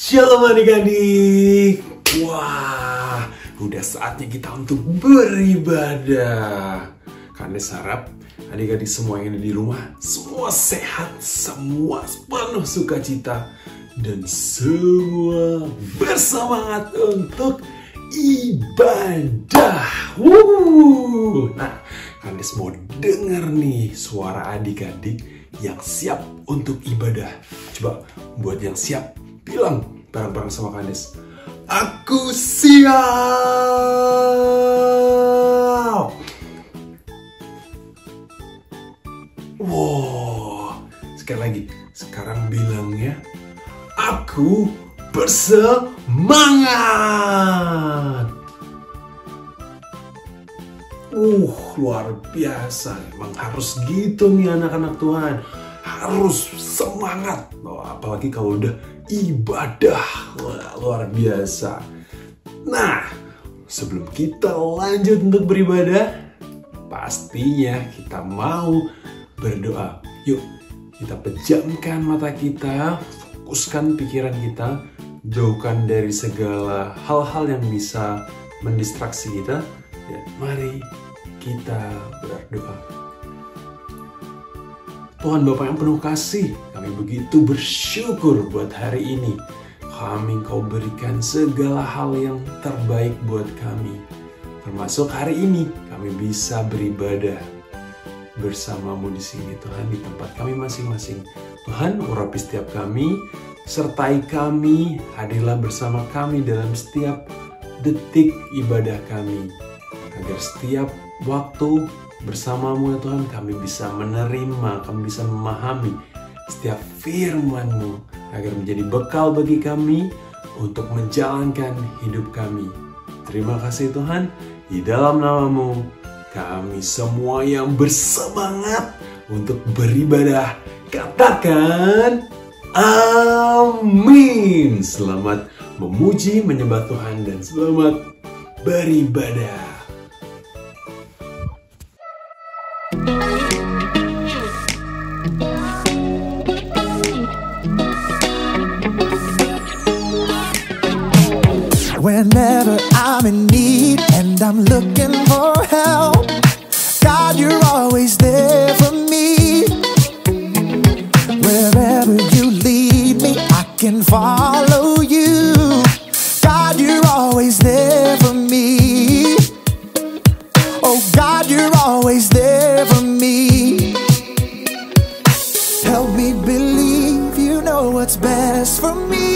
Shalom adik-adik. Wah, udah saatnya kita untuk beribadah. Kandes harap adik-adik semua yang ada di rumah semua sehat, semua penuh sukacita, dan semua bersemangat untuk ibadah. Nah, Kandes mau denger nih suara adik-adik yang siap untuk ibadah. Coba buat yang siap, bilang bareng-bareng sama Kandes, aku siap. Wow, sekali lagi, sekarang bilang ya, aku bersemangat. Luar biasa, emang harus gitu nih anak-anak Tuhan, harus semangat. Apalagi kalau udah ibadah. Wah, luar biasa. Nah, sebelum kita lanjut untuk beribadah, pastinya kita mau berdoa. Yuk, kita pejamkan mata kita, fokuskan pikiran kita, jauhkan dari segala hal-hal yang bisa mendistraksi kita. Ya, mari kita berdoa. Tuhan Bapa yang penuh kasih, kami begitu bersyukur buat hari ini. Kau berikan segala hal yang terbaik buat kami. Termasuk hari ini kami bisa beribadah bersamamu di sini Tuhan, di tempat kami masing-masing. Tuhan, urapi setiap kami, sertai kami, hadirlah bersama kami dalam setiap detik ibadah kami. Agar setiap waktu bersamamu ya Tuhan, kami bisa menerima, kami bisa memahami setiap firman-Mu, agar menjadi bekal bagi kami untuk menjalankan hidup kami. Terima kasih Tuhan, di dalam nama-Mu kami semua yang bersemangat untuk beribadah katakan amin. Selamat memuji, menyembah Tuhan, dan selamat beribadah. Whenever I'm in need and I'm looking for help, God, you're always there for me. Wherever you lead me, I can follow you. God, you're always there for me. Oh God, you're always there for me. Help me believe you know what's best for me.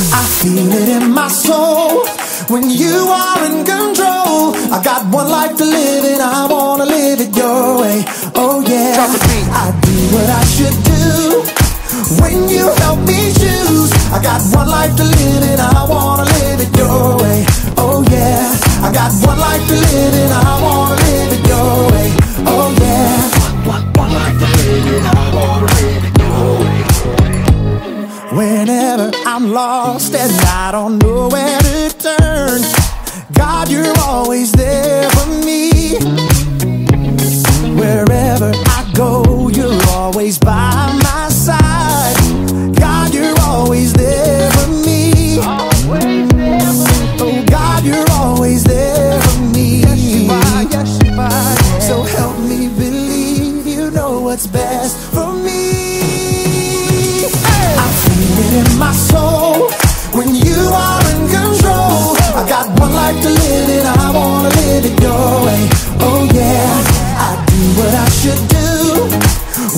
I feel it in my soul when you are in control. I got one life to live and I wanna live it your way. Oh yeah, I do what I should do when you help me choose. I got one life to live and I wanna live it your way. Oh yeah, I got one life to live and I wanna live it your way. Oh yeah, one life to live and I wanna live it your way. Whenever I'm lost and I don't know where to turn, God, you're always there for me. Wherever I go, you're always by my side. God, you're always there for me. Oh God, you're always there for me. So help me believe you know what's best for me. In my soul when you are in control. I got one life to live and I wanna live it your way. Oh yeah, I do what I should do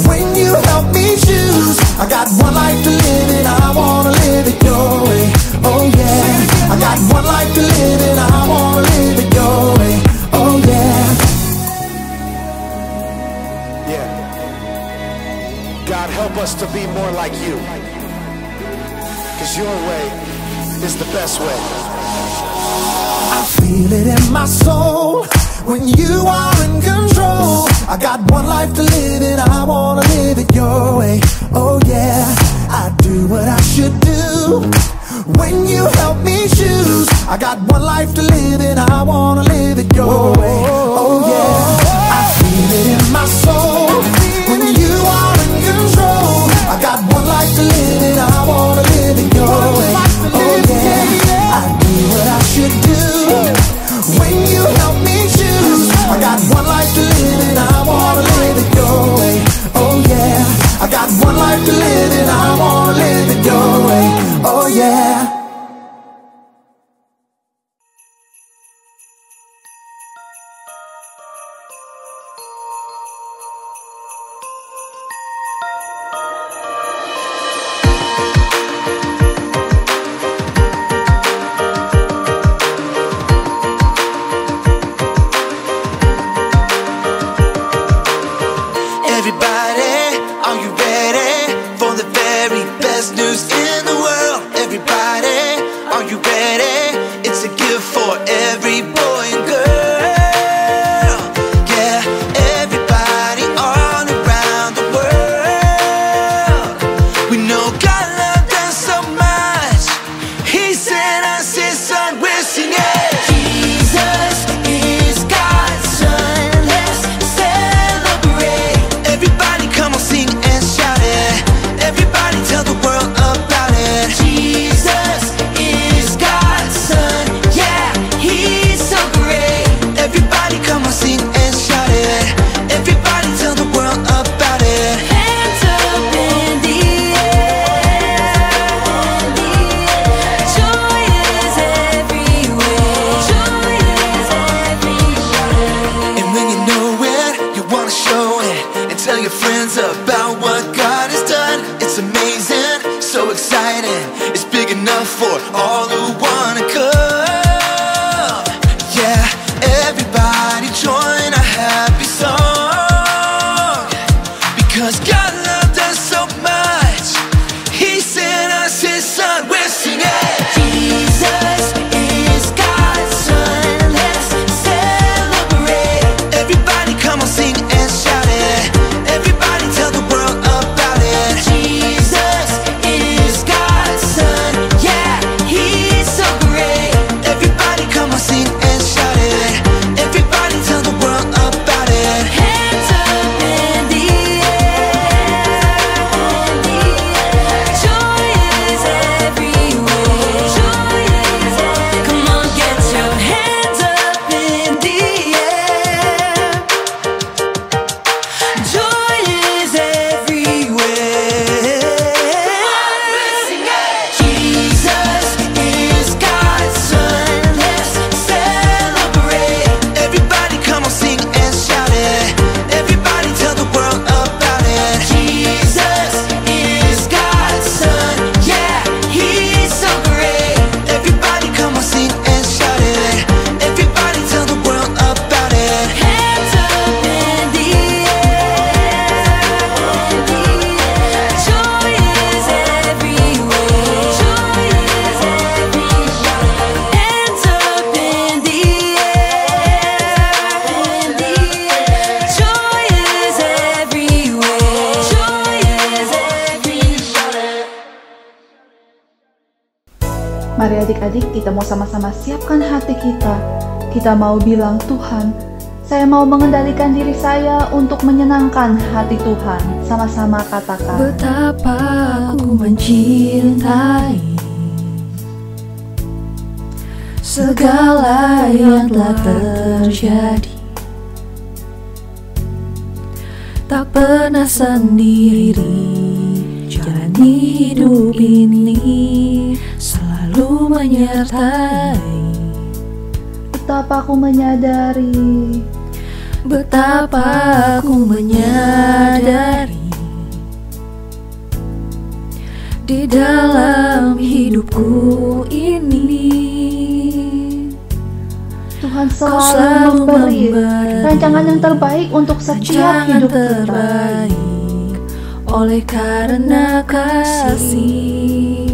when you help me choose. I got one life to live and I wanna live it your way. Oh yeah, I got one life to live and I wanna live it your way. Oh yeah. Yeah. God, help us to be more like you. 'Cause your way is the best way. I feel it in my soul when you are in control. I got one life to live and I wanna live it your way. Oh yeah, I do what I should do when you help me choose. I got one life to live and I wanna live it your way. Oh yeah, I feel it in my soul when you are in control. I got one life to live Everybody, are you ready for the very best news in the world? Everybody, are you ready? It's a gift for every boy and girl. Yeah, everybody all around the world. We know God loved us so much, He sent us His Son, we're singing. Jesus is God's Son, let's celebrate. Everybody come on, sing and shout it. Everybody tell the world about it. Jesus is God's Son, yeah, He's so great. Everybody come on, sing and shout it. Everybody tell the world about it. Hands up in the air, joy is everywhere, joy is everywhere. And when you know it, you wanna show it and tell your friends about what God has done. It's amazing, so exciting. It's big enough for all who wanna come. Yeah, everybody join a happy song, because God loved us so much, He sent us His Son, we're singing. Jesus is God's Son, let's celebrate. Everybody come on, sing and shout it. Everybody tell the world about it. Jesus is God's Son, yeah, He's so great. Everybody come on, sing and shout it. Everybody tell the world about it. Hands up in the air, joy is everywhere, joy is everywhere. Come on, get your hands up in the air. Joy is everywhere. Jesus is God's Son, let's celebrate. Everybody come on, sing and shout it. Everybody tell the world about it. Jesus is God's Son, yeah, He's so great. Everybody come on, sing and shout it. Everybody tell the world about it. Hands up in the air, joy is everywhere, joy is everywhere. Hands up in the air, joy is everywhere, joy is everywhere. Mari adik-adik, kita mau sama-sama siapkan hati kita. Kita mau bilang, Tuhan, saya mau mengendalikan diri saya untuk menyenangkan hati Tuhan. Sama-sama katakan. Betapa aku mencintai segala yang telah terjadi. Tak pernah sendiri, jalani hidup ini selalu menyertai. Betapa aku menyadari, Betapa aku menyadari di dalam hidupku ini Tuhan Kau selalu memberi memberi rancangan yang terbaik untuk setiap rancangan hidup kita. terbaik oleh karena kasih.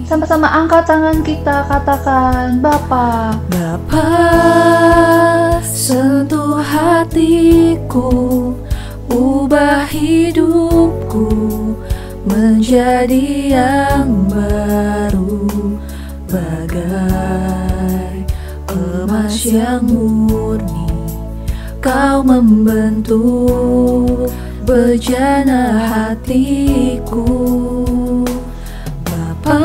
Sama-sama angkat tangan kita, katakan, Bapa, Bapa, sentuh hatiku, ubah hidupku menjadi yang baru, bagai emas yang murni. Kau membentuk bejana hatiku. Bapa,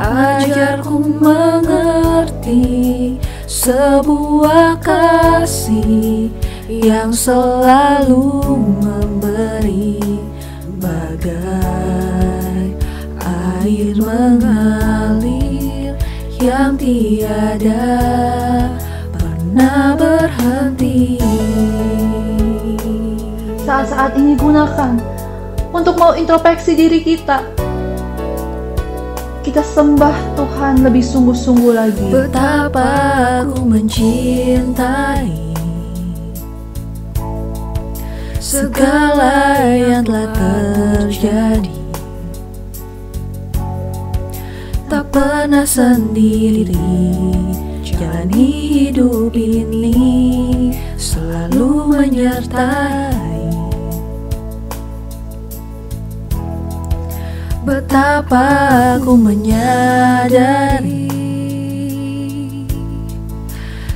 ajarku mengerti sebuah kasih yang selalu memberi, bagai air mengalir yang tiada pernah berhenti. saat-saat ini gunakan untuk mau introspeksi diri kita. Kita sembah Tuhan lebih sungguh-sungguh lagi. Betapa aku mencintai segala yang telah terjadi. Tak pernah sendiri, jalani hidup ini selalu menyertai. Betapa aku menyadari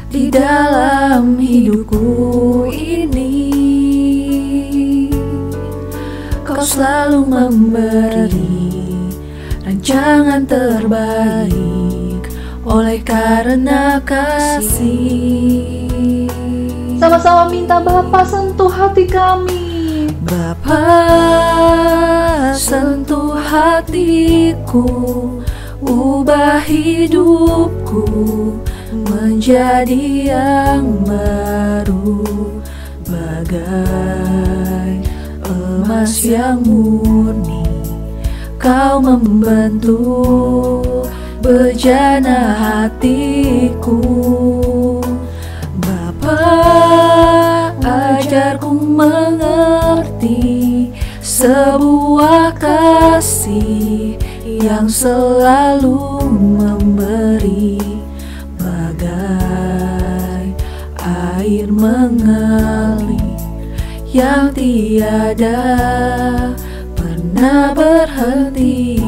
di dalam hidupku ini Kau selalu memberi rancangan terbaik oleh karena kasih. Sama-sama minta Bapa sentuh hati kami. Bapa, sentuh hatiku, ubah hidupku menjadi yang baru, bagai emas yang murni. Kau membentuk bejana hatiku. Bapa, ajarku mengerti sebuah kasih yang selalu memberi, bagai air mengalir yang tiada pernah berhenti.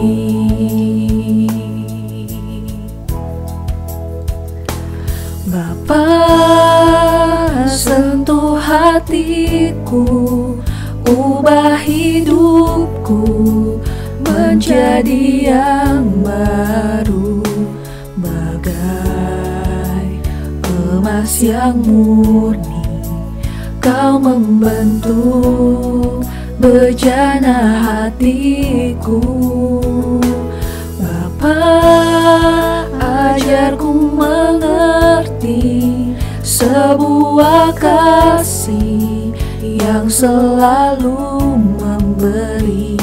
Bapa, sentuh hatiku, ubah hidupku menjadi yang baru, bagai emas yang murni. Kau membentuk bejana hatiku. Bapa, ajarku mengerti sebuah kasih yang selalu memberi,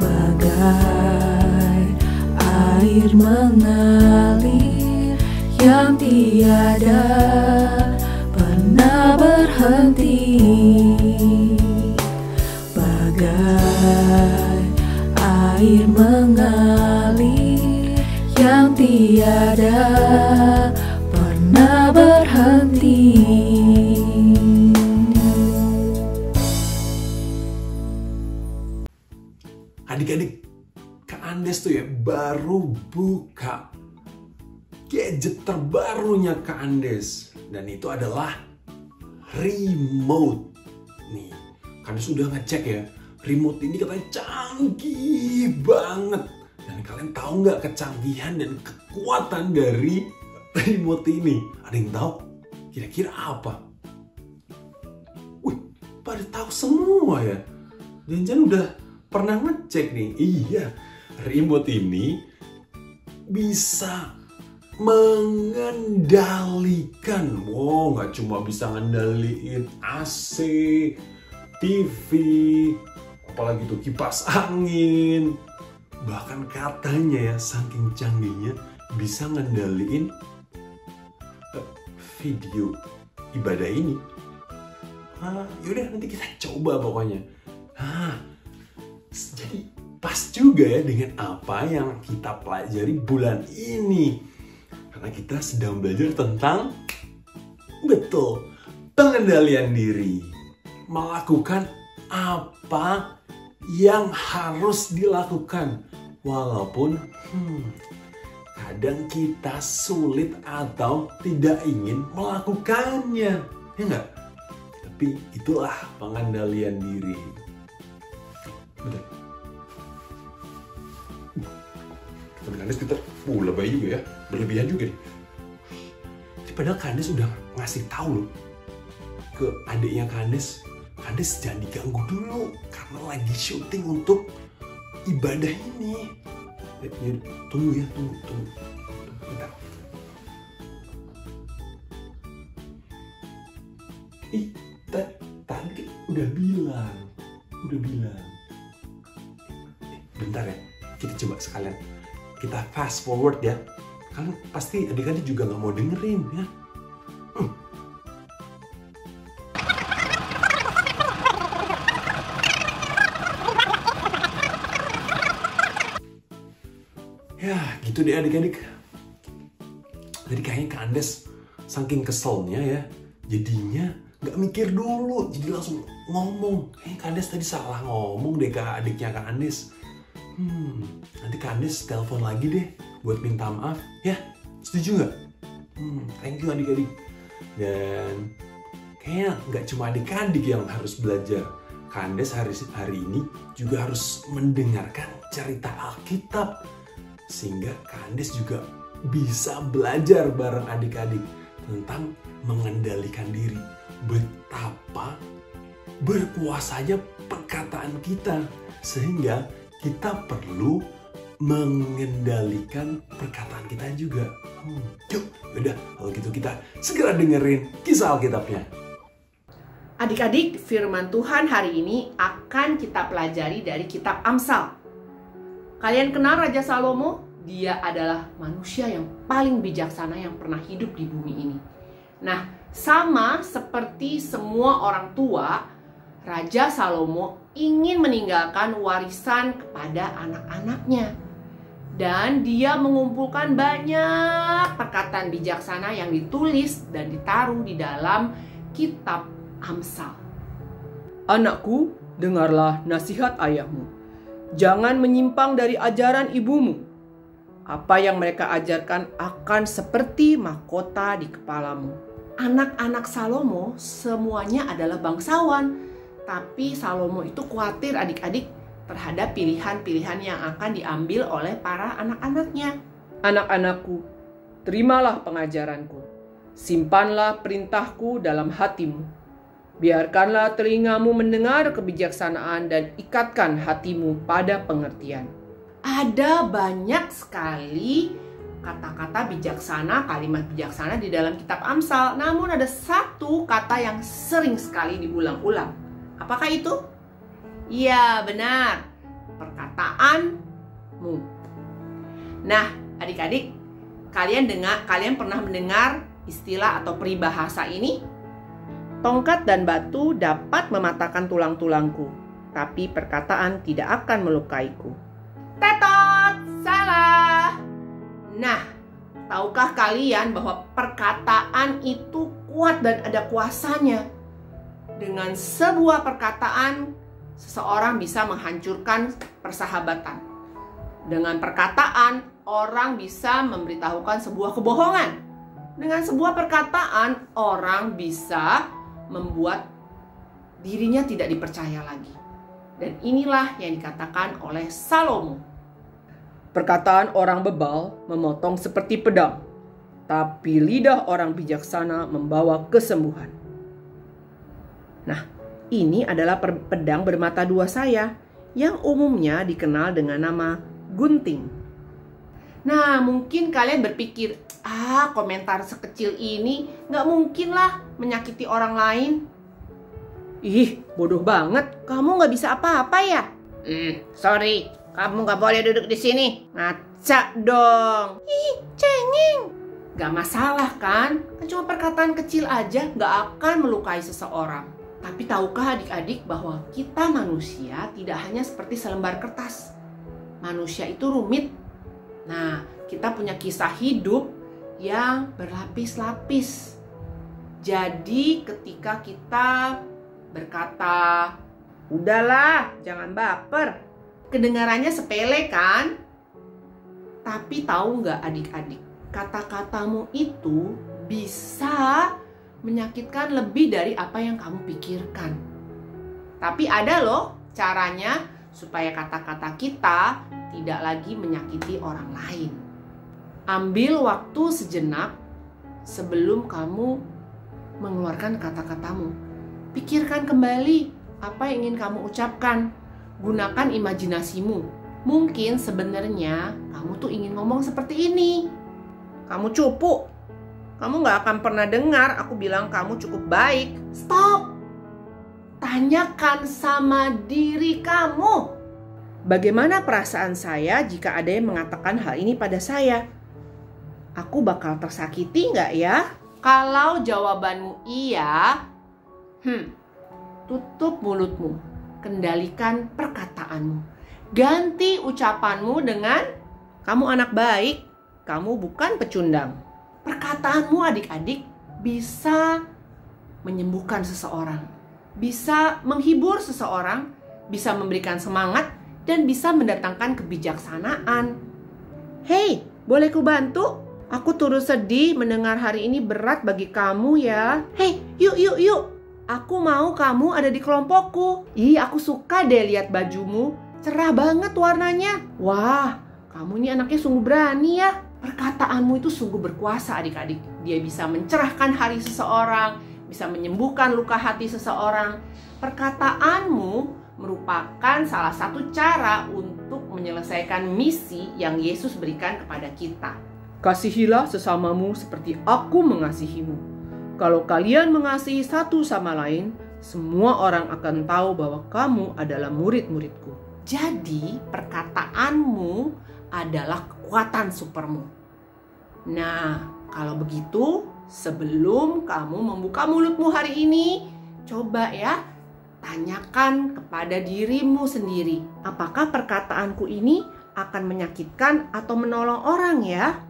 bagai air mengalir yang tiada pernah berhenti, bagai air mengalir yang tiada pernah berhenti. Adik-adik, Kak Andes tuh ya baru buka gadget terbarunya Kak Andes. Dan itu adalah remote. Nih, Kak Andes udah ngecek ya. Remote ini katanya canggih banget. Dan kalian tahu nggak kecanggihan dan kekuatan dari remote ini? Ada yang tahu? Kira-kira apa? Wih, pada tahu semua ya. Jangan-jangan udah pernah ngecek nih. Iya, remote ini bisa mengendalikan. Wow, nggak cuma bisa ngendaliin AC, TV, apalagi tuh kipas angin. Bahkan katanya ya, saking canggihnya bisa ngendaliin video ibadah ini. Yaudah nanti kita coba pokoknya. Jadi pas juga ya dengan apa yang kita pelajari bulan ini. Karena kita sedang belajar tentang, betul, pengendalian diri. Melakukan apa yang harus dilakukan. Walaupun kadang kita sulit atau tidak ingin melakukannya. Ya enggak? Tapi itulah pengendalian diri. Betul. Kandes kita lebay juga ya, berlebihan juga nih. Padahal Kandes udah ngasih tahu loh ke adiknya Kandes jangan diganggu dulu karena lagi syuting untuk ibadah ini. Tunggu ya, tunggu. Bentar. Tadi udah bilang. Bentar ya, kita coba sekalian. Kita fast forward ya. Kan pasti adik-adik juga nggak mau dengerin ya. Ya, gitu deh adik-adik. Jadi kayaknya Kak Andes saking keselnya ya, jadinya nggak mikir dulu, jadi langsung ngomong. Kak Andes tadi salah ngomong deh ke adiknya Kak Andes. Nanti Kak Andes telepon lagi deh buat minta maaf. Ya, setuju nggak? Thank you adik-adik. Dan kayaknya nggak cuma adik-adik yang harus belajar. Kak Andes hari ini juga harus mendengarkan cerita Alkitab. Sehingga Kak Andes juga bisa belajar bareng adik-adik tentang mengendalikan diri. Betapa berkuasanya perkataan kita. Sehingga kita perlu mengendalikan perkataan kita juga. Yuk, udah kalau gitu kita segera dengerin kisah Alkitabnya. Adik-adik, firman Tuhan hari ini akan kita pelajari dari kitab Amsal. Kalian kenal Raja Salomo? Dia adalah manusia yang paling bijaksana yang pernah hidup di bumi ini. Nah, sama seperti semua orang tua, Raja Salomo ingin meninggalkan warisan kepada anak-anaknya. Dan dia mengumpulkan banyak perkataan bijaksana yang ditulis dan ditaruh di dalam kitab Amsal. Anakku, dengarlah nasihat ayahmu. Jangan menyimpang dari ajaran ibumu. Apa yang mereka ajarkan akan seperti mahkota di kepalamu. Anak-anak Salomo semuanya adalah bangsawan. Tapi Salomo itu khawatir adik-adik terhadap pilihan-pilihan yang akan diambil oleh para anak-anaknya. Anak-anakku, terimalah pengajaranku. Simpanlah perintahku dalam hatimu. Biarkanlah telingamu mendengar kebijaksanaan dan ikatkan hatimu pada pengertian. Ada banyak sekali kata-kata bijaksana, kalimat bijaksana di dalam kitab Amsal. Namun ada satu kata yang sering sekali diulang-ulang. Apakah itu? Iya, benar. Perkataanmu. Nah, adik-adik, kalian pernah mendengar istilah atau peribahasa ini? Tongkat dan batu dapat mematahkan tulang-tulangku, tapi perkataan tidak akan melukaiku. Tetot, salah. Nah, tahukah kalian bahwa perkataan itu kuat dan ada kuasanya? Dengan sebuah perkataan, seseorang bisa menghancurkan persahabatan. Dengan perkataan, orang bisa memberitahukan sebuah kebohongan. Dengan sebuah perkataan, orang bisa membuat dirinya tidak dipercaya lagi. Dan inilah yang dikatakan oleh Salomo. Perkataan orang bebal memotong seperti pedang, tapi lidah orang bijaksana membawa kesembuhan. Nah, ini adalah pedang bermata dua saya yang umumnya dikenal dengan nama gunting. Nah, mungkin kalian berpikir, komentar sekecil ini nggak mungkin lah menyakiti orang lain. Ih, bodoh banget. Kamu nggak bisa apa-apa ya? Sorry, kamu nggak boleh duduk di sini. Ngaca dong. Ih, cengeng. Gak masalah kan? Cuma perkataan kecil aja nggak akan melukai seseorang. Tapi tahukah adik-adik bahwa kita manusia tidak hanya seperti selembar kertas. Manusia itu rumit. Nah, kita punya kisah hidup yang berlapis-lapis. Jadi ketika kita berkata, udahlah, jangan baper. Kedengarannya sepele kan? Tapi tahu nggak adik-adik, kata-katamu itu bisa menyakitkan lebih dari apa yang kamu pikirkan. Tapi ada loh caranya supaya kata-kata kita tidak lagi menyakiti orang lain. Ambil waktu sejenak sebelum kamu mengeluarkan kata-katamu. Pikirkan kembali apa yang ingin kamu ucapkan. Gunakan imajinasimu. Mungkin sebenarnya kamu tuh ingin ngomong seperti ini. Kamu cupu. Kamu gak akan pernah dengar aku bilang kamu cukup baik. Stop. Tanyakan sama diri kamu. Bagaimana perasaan saya jika ada yang mengatakan hal ini pada saya? Aku bakal tersakiti nggak ya? Kalau jawabanmu iya, tutup mulutmu. Kendalikan perkataanmu. Ganti ucapanmu dengan Kamu anak baik, kamu bukan pecundang. Perkataanmu adik-adik bisa menyembuhkan seseorang, bisa menghibur seseorang, bisa memberikan semangat, dan bisa mendatangkan kebijaksanaan. Hei, boleh ku bantu? Aku turut sedih mendengar hari ini berat bagi kamu ya. Hei, yuk. Aku mau kamu ada di kelompokku. Ih, aku suka deh lihat bajumu. Cerah banget warnanya. Wah, kamu ini anaknya sungguh berani ya. Perkataanmu itu sungguh berkuasa adik-adik. Dia bisa mencerahkan hari seseorang, bisa menyembuhkan luka hati seseorang. Perkataanmu merupakan salah satu cara untuk menyelesaikan misi yang Yesus berikan kepada kita. Kasihilah sesamamu seperti aku mengasihimu. Kalau kalian mengasihi satu sama lain, semua orang akan tahu bahwa kamu adalah murid-muridku. Jadi perkataanmu adalah kekuatan supermu. Nah, kalau begitu, sebelum kamu membuka mulutmu hari ini, coba ya, tanyakan kepada dirimu sendiri, apakah perkataanku ini akan menyakitkan atau menolong orang ya?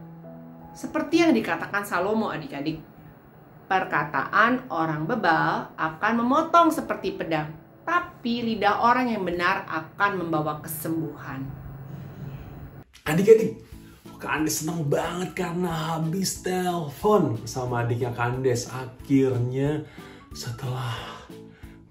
Seperti yang dikatakan Salomo adik-adik, perkataan orang bebal akan memotong seperti pedang, tapi lidah orang yang benar akan membawa kesembuhan. Adik-adik, Kandes senang banget karena habis telepon sama adiknya Kandes. Akhirnya setelah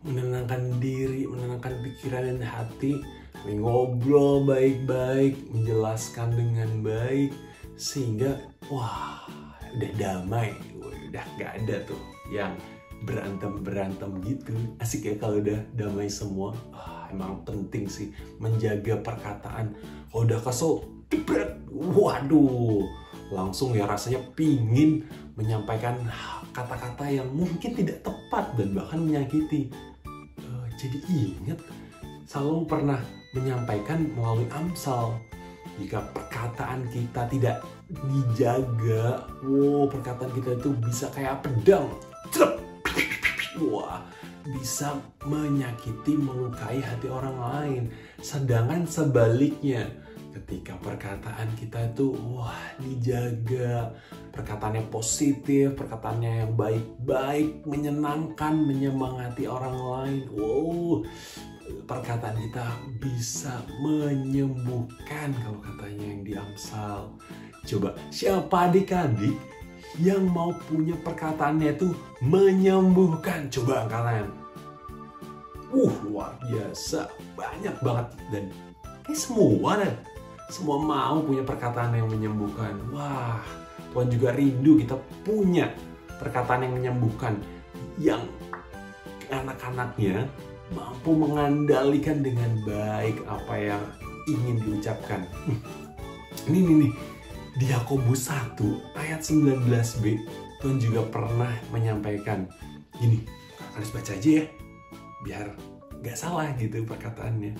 menenangkan diri, menenangkan pikiran dan hati, ngobrol baik-baik, menjelaskan dengan baik, sehingga wah, udah damai, udah gak ada tuh yang berantem gitu. Asik ya kalau udah damai semua. Emang penting sih menjaga perkataan. Kalau udah kesel, waduh, langsung ya rasanya pingin menyampaikan kata-kata yang mungkin tidak tepat dan bahkan menyakiti. Jadi ingat, Salomo pernah menyampaikan melalui Amsal, jika perkataan kita tidak dijaga, perkataan kita itu bisa kayak pedang, bisa menyakiti, melukai hati orang lain. Sedangkan sebaliknya, ketika perkataan kita itu dijaga, perkataannya positif, perkataannya yang baik-baik, menyenangkan, menyemangati orang lain, perkataan kita bisa menyembuhkan kalau katanya yang di Amsal. Coba siapa adik-adik yang mau punya perkataannya itu menyembuhkan? Coba kalian. Luar biasa, banyak banget, dan semua mau punya perkataan yang menyembuhkan. Wah, Tuhan juga rindu kita punya perkataan yang menyembuhkan, yang anak-anaknya mampu mengandalkan dengan baik apa yang ingin diucapkan. Ini nih, di Yakobus 1 ayat 19b, Tuhan juga pernah menyampaikan gini, harus baca aja ya, biar gak salah gitu perkataannya.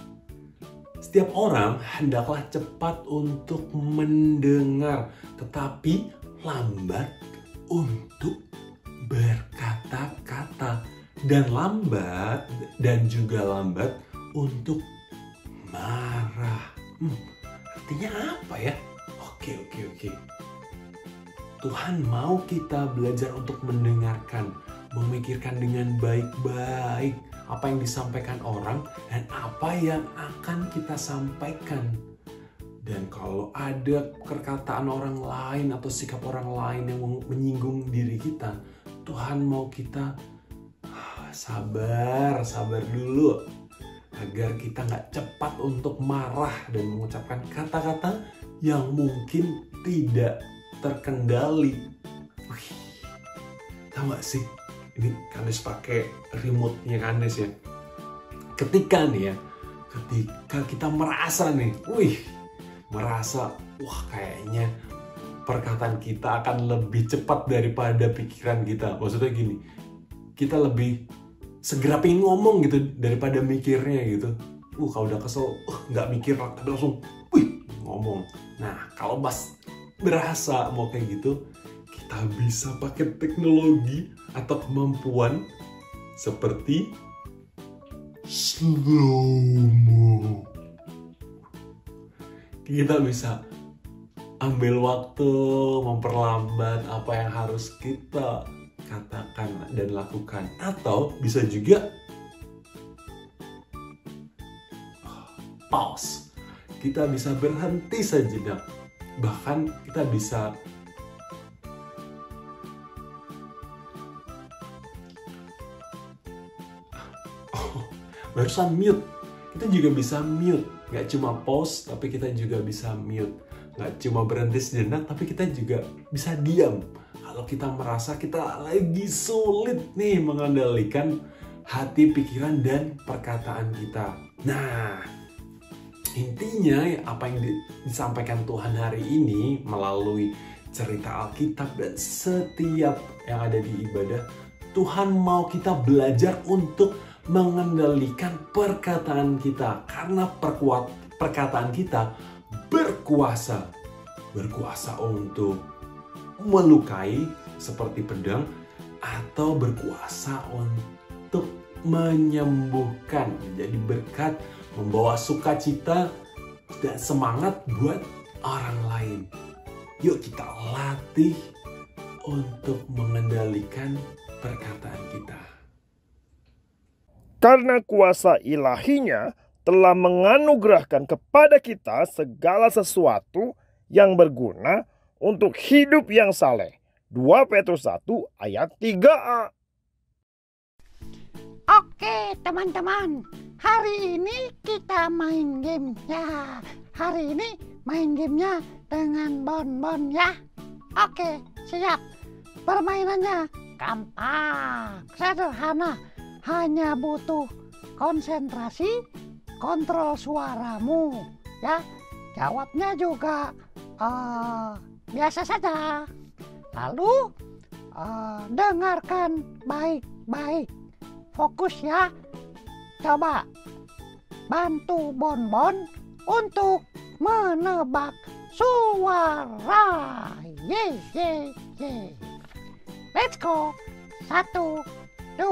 Setiap orang hendaklah cepat untuk mendengar, tetapi lambat untuk berkata-kata, dan juga lambat untuk marah. Artinya apa ya? Oke. Tuhan mau kita belajar untuk mendengarkan, memikirkan dengan baik-baik apa yang disampaikan orang dan apa yang akan kita sampaikan. Dan kalau ada perkataan orang lain atau sikap orang lain yang menyinggung diri kita, Tuhan mau kita sabar dulu agar kita nggak cepat untuk marah dan mengucapkan kata-kata yang mungkin tidak terkendali. Tahu gak sih? Ini Kandes pakai remote-nya Kandes ya. Ketika kita merasa kayaknya perkataan kita akan lebih cepat daripada pikiran kita. Maksudnya gini, kita lebih segera pengen ngomong gitu daripada mikirnya gitu. Kalau udah kesel, nggak mikir, tapi langsung ngomong. Nah, kalau berasa mau kayak gitu, kita bisa pakai teknologi atau kemampuan seperti slow-mo. Kita bisa ambil waktu, memperlambat apa yang harus kita katakan dan lakukan. Atau bisa juga pause. Kita bisa berhenti sejenak. Bahkan kita bisa barusan mute. Kita juga bisa mute. Nggak cuma pause, tapi kita juga bisa mute. Nggak cuma berhenti sejenak, tapi kita juga bisa diam. Kalau kita merasa kita lagi sulit nih mengendalikan hati, pikiran, dan perkataan kita. Nah, intinya apa yang disampaikan Tuhan hari ini melalui cerita Alkitab dan setiap yang ada di ibadah, Tuhan mau kita belajar untuk mengendalikan perkataan kita. Karena perkataan kita berkuasa untuk melukai seperti pedang, atau berkuasa untuk menyembuhkan, menjadi berkat, membawa sukacita dan semangat buat orang lain. Yuk kita latih untuk mengendalikan perkataan kita. Karena kuasa ilahinya telah menganugerahkan kepada kita segala sesuatu yang berguna untuk hidup yang saleh. 2 Petrus 1 ayat 3a. Oke teman-teman, hari ini kita main game ya. Hari ini main gamenya dengan bonbon ya. Oke, siap. Permainannya gampang, sederhana. Hanya butuh konsentrasi, kontrol suaramu ya. Jawabnya juga biasa saja. Lalu dengarkan baik-baik. Fokus ya. Coba bantu bonbon untuk menebak suara. Ye. Let's go. 1, 2,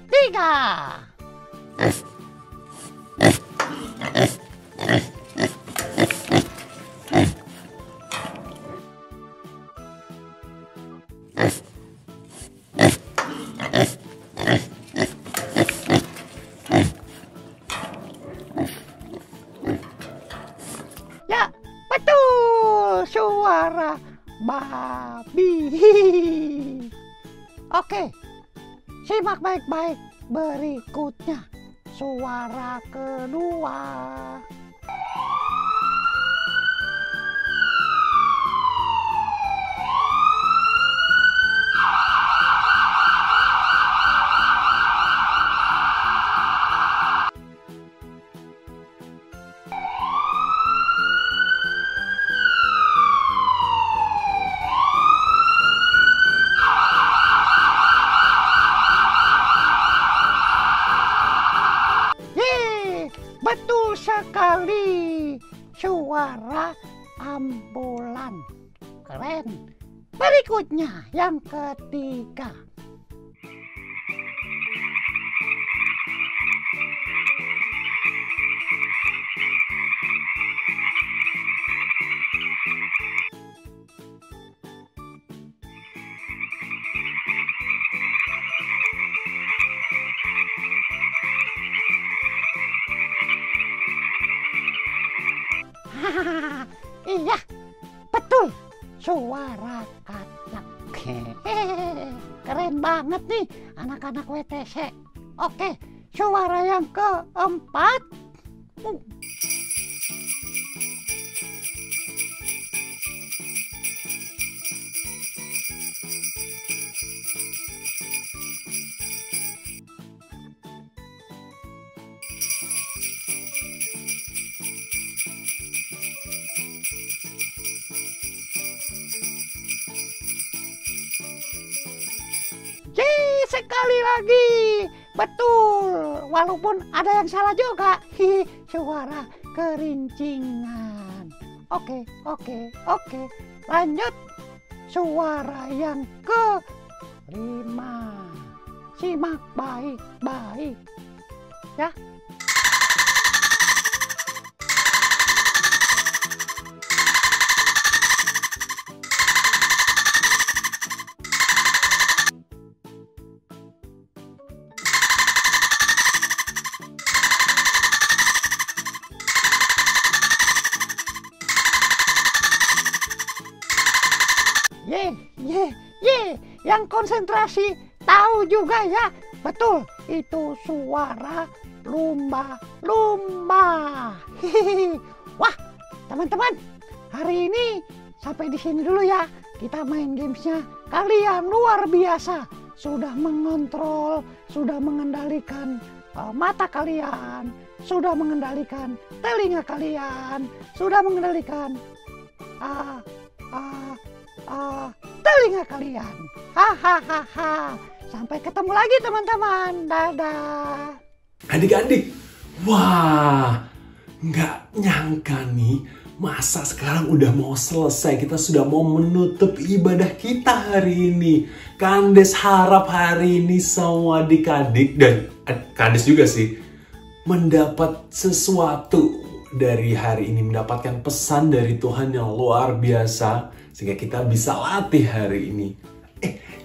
3. Ya, betul, suara babi. Oke, simak baik-baik berikutnya. Suara kedua. Betul sekali, suara ambulan. Keren. Berikutnya yang ketiga. Iya, betul, suara katak. Keren banget nih anak-anak WTC. Oke, suara yang keempat. Sekali lagi, betul. Walaupun ada yang salah juga. Suara kerincingan. Oke. Lanjut. Suara yang ke-5. Simak baik-baik. Ya. yang konsentrasi tahu juga ya. Betul, itu suara lumba-lumba. Wah, teman-teman, hari ini sampai di sini dulu ya. Kita main gamesnya. Kalian luar biasa. Sudah mengontrol, sudah mengendalikan mata kalian, sudah mengendalikan telinga kalian, sudah mengendalikan telinga kalian. Hahaha. Sampai ketemu lagi teman-teman. Dadah. Adik-adik, wah, nggak nyangka nih, masa sekarang udah mau selesai, kita sudah mau menutup ibadah kita hari ini. Kandes harap hari ini semua adik-adik dan Kandes juga sih mendapat sesuatu dari hari ini, mendapatkan pesan dari Tuhan yang luar biasa sehingga kita bisa latih hari ini.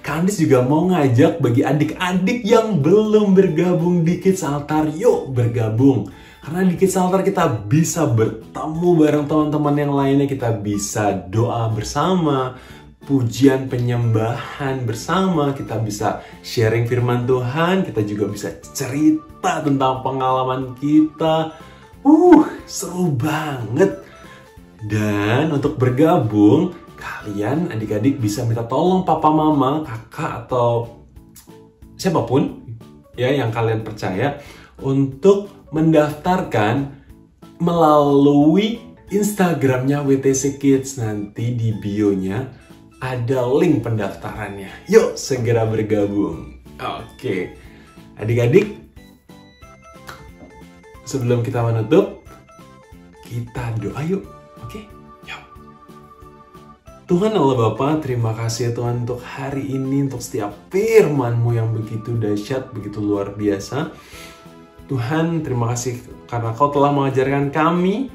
Kandes juga mau ngajak bagi adik-adik yang belum bergabung di Kids Altar, yuk bergabung. Karena di Kids Altar kita bisa bertemu bareng teman-teman yang lainnya, kita bisa doa bersama, pujian penyembahan bersama, kita bisa sharing firman Tuhan, kita juga bisa cerita tentang pengalaman kita. Seru banget. Dan untuk bergabung, kalian adik-adik bisa minta tolong papa, mama, kakak, atau siapapun ya yang kalian percaya untuk mendaftarkan melalui Instagramnya WTC Kids. Nanti di bio-nya ada link pendaftarannya. Yuk segera bergabung. Oke, adik-adik, sebelum kita menutup, kita doa yuk. Oke, yuk. Tuhan Allah Bapa, terima kasih ya Tuhan untuk hari ini, untuk setiap firman-Mu yang begitu dahsyat, begitu luar biasa. Tuhan, terima kasih karena Kau telah mengajarkan kami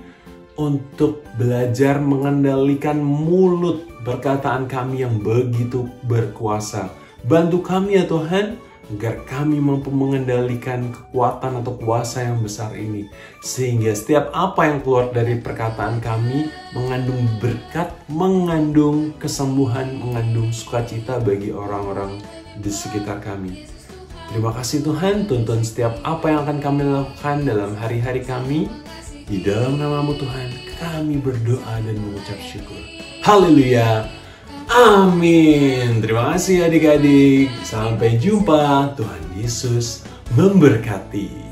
untuk belajar mengendalikan mulut perkataan kami yang begitu berkuasa. Bantu kami ya Tuhan, agar kami mampu mengendalikan kekuatan atau kuasa yang besar ini. Sehingga setiap apa yang keluar dari perkataan kami mengandung berkat, mengandung kesembuhan, mengandung sukacita bagi orang-orang di sekitar kami. Terima kasih Tuhan, tuntun setiap apa yang akan kami lakukan dalam hari-hari kami. Di dalam nama-Mu Tuhan, kami berdoa dan mengucap syukur. Haleluya. Amin. Terima kasih adik-adik. Sampai jumpa. Tuhan Yesus memberkati.